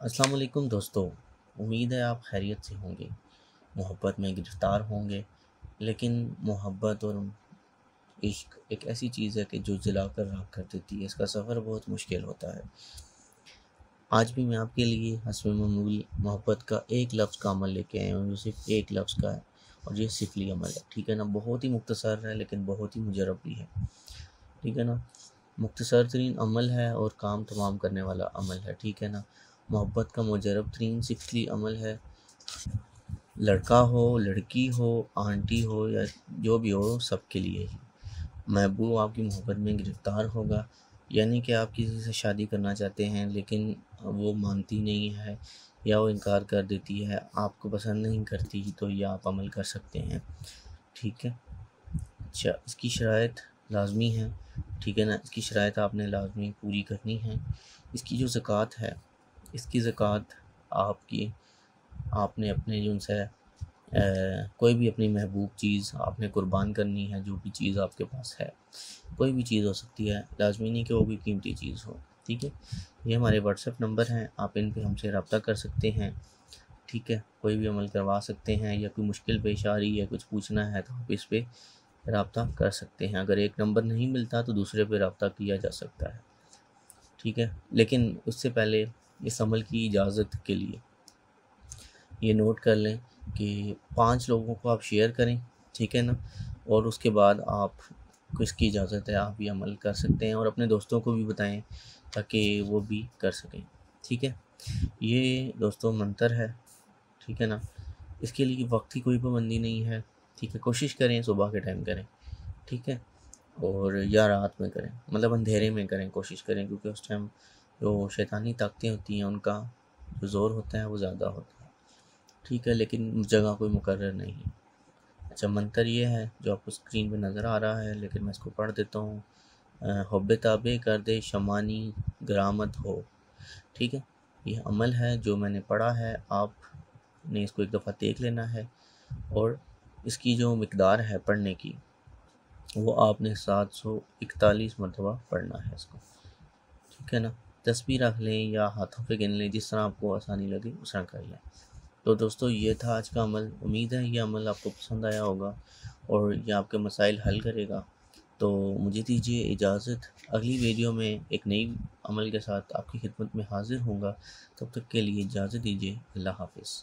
अस्सलाम वालेकुम दोस्तों। उम्मीद है आप खैरियत से होंगे, मोहब्बत में गिरफ़्तार होंगे। लेकिन मोहब्बत और इश्क एक ऐसी चीज़ है कि जो जला कर राख कर देती है। इसका सफ़र बहुत मुश्किल होता है। आज भी मैं आपके लिए हस्बे मामूली मोहब्बत का एक लफ्ज़ का अमल लेके आया हूँ, जो सिर्फ़ एक लफ्ज़ का है और ये सिफली अमल है। ठीक है ना, बहुत ही मुख्तसर है लेकिन बहुत ही मुजर्रब भी है। ठीक है ना, मुख्तसर तरीन अमल है और काम तमाम करने वाला अमल है। ठीक है ना, मोहब्बत का मुजर्रब तरीन सिफली अमल है। लड़का हो, लड़की हो, आंटी हो या जो भी हो, सबके लिए ही। महबूब आपकी मोहब्बत में गिरफ़्तार होगा, यानी कि आप किसी से शादी करना चाहते हैं लेकिन वो मानती नहीं है या वो इनकार कर देती है, आपको पसंद नहीं करती, तो ये आप अमल कर सकते हैं। ठीक है। अच्छा, इसकी शराइत लाज़मी है। ठीक है ना, इसकी शराइत आपने लाज़मी पूरी करनी है। इसकी जो ज़कात है, इसकी ज़कात आपने अपने जो उनसे कोई भी अपनी महबूब चीज़ आपने कुर्बान करनी है। जो भी चीज़ आपके पास है, कोई भी चीज़ हो सकती है, लाज़मी नहीं कि वो भी कीमती चीज़ हो। ठीक है, ये हमारे व्हाट्सएप नंबर हैं, आप इन पे हमसे रब्ता कर सकते हैं। ठीक है, कोई भी अमल करवा सकते हैं या कोई मुश्किल पेश आ रही है, कुछ पूछना है तो आप इस पे रब्ता कर सकते हैं। अगर एक नंबर नहीं मिलता तो दूसरे पे रब्ता किया जा सकता है। ठीक है, लेकिन उससे पहले इस अमल की इजाज़त के लिए ये नोट कर लें कि 5 लोगों को आप शेयर करें। ठीक है ना, और उसके बाद आपको इसकी इजाज़त है, आप ये अमल कर सकते हैं और अपने दोस्तों को भी बताएं ताकि वो भी कर सकें। ठीक है, ये दोस्तों मंतर है। ठीक है ना, इसके लिए वक्त की कोई पाबंदी नहीं है। ठीक है, कोशिश करें सुबह के टाइम करें। ठीक है, और या रात में करें, मतलब अंधेरे में करें, कोशिश करें, क्योंकि उस टाइम जो शैतानी ताकतें होती हैं उनका जो ज़ोर होता है वो ज़्यादा होता है। ठीक है, लेकिन जगह कोई मुकर्रर नहीं है। अच्छा, मंतर ये है जो आपको स्क्रीन पे नज़र आ रहा है, लेकिन मैं इसको पढ़ देता हूँ। हुब्बे ताबे कर दे शमानी गरामत हो। ठीक है, ये अमल है जो मैंने पढ़ा है, आपने इसको एक दफ़ा देख लेना है और इसकी जो मिकदार है पढ़ने की, वो आपने 741 मरतबा पढ़ना है इसको। ठीक है ना, तस्बीह रख लें या हाथों पे गिन लें, जिस तरह आपको आसानी लगे उस तरह कर लें। तो दोस्तों, ये था आज का अमल। उम्मीद है ये अमल आपको पसंद आया होगा और ये आपके मसाइल हल करेगा। तो मुझे दीजिए इजाज़त, अगली वीडियो में एक नई अमल के साथ आपकी खिदमत में हाज़िर होऊंगा। तब तक के लिए इजाज़त दीजिए। अल्लाह हाफ़िज़।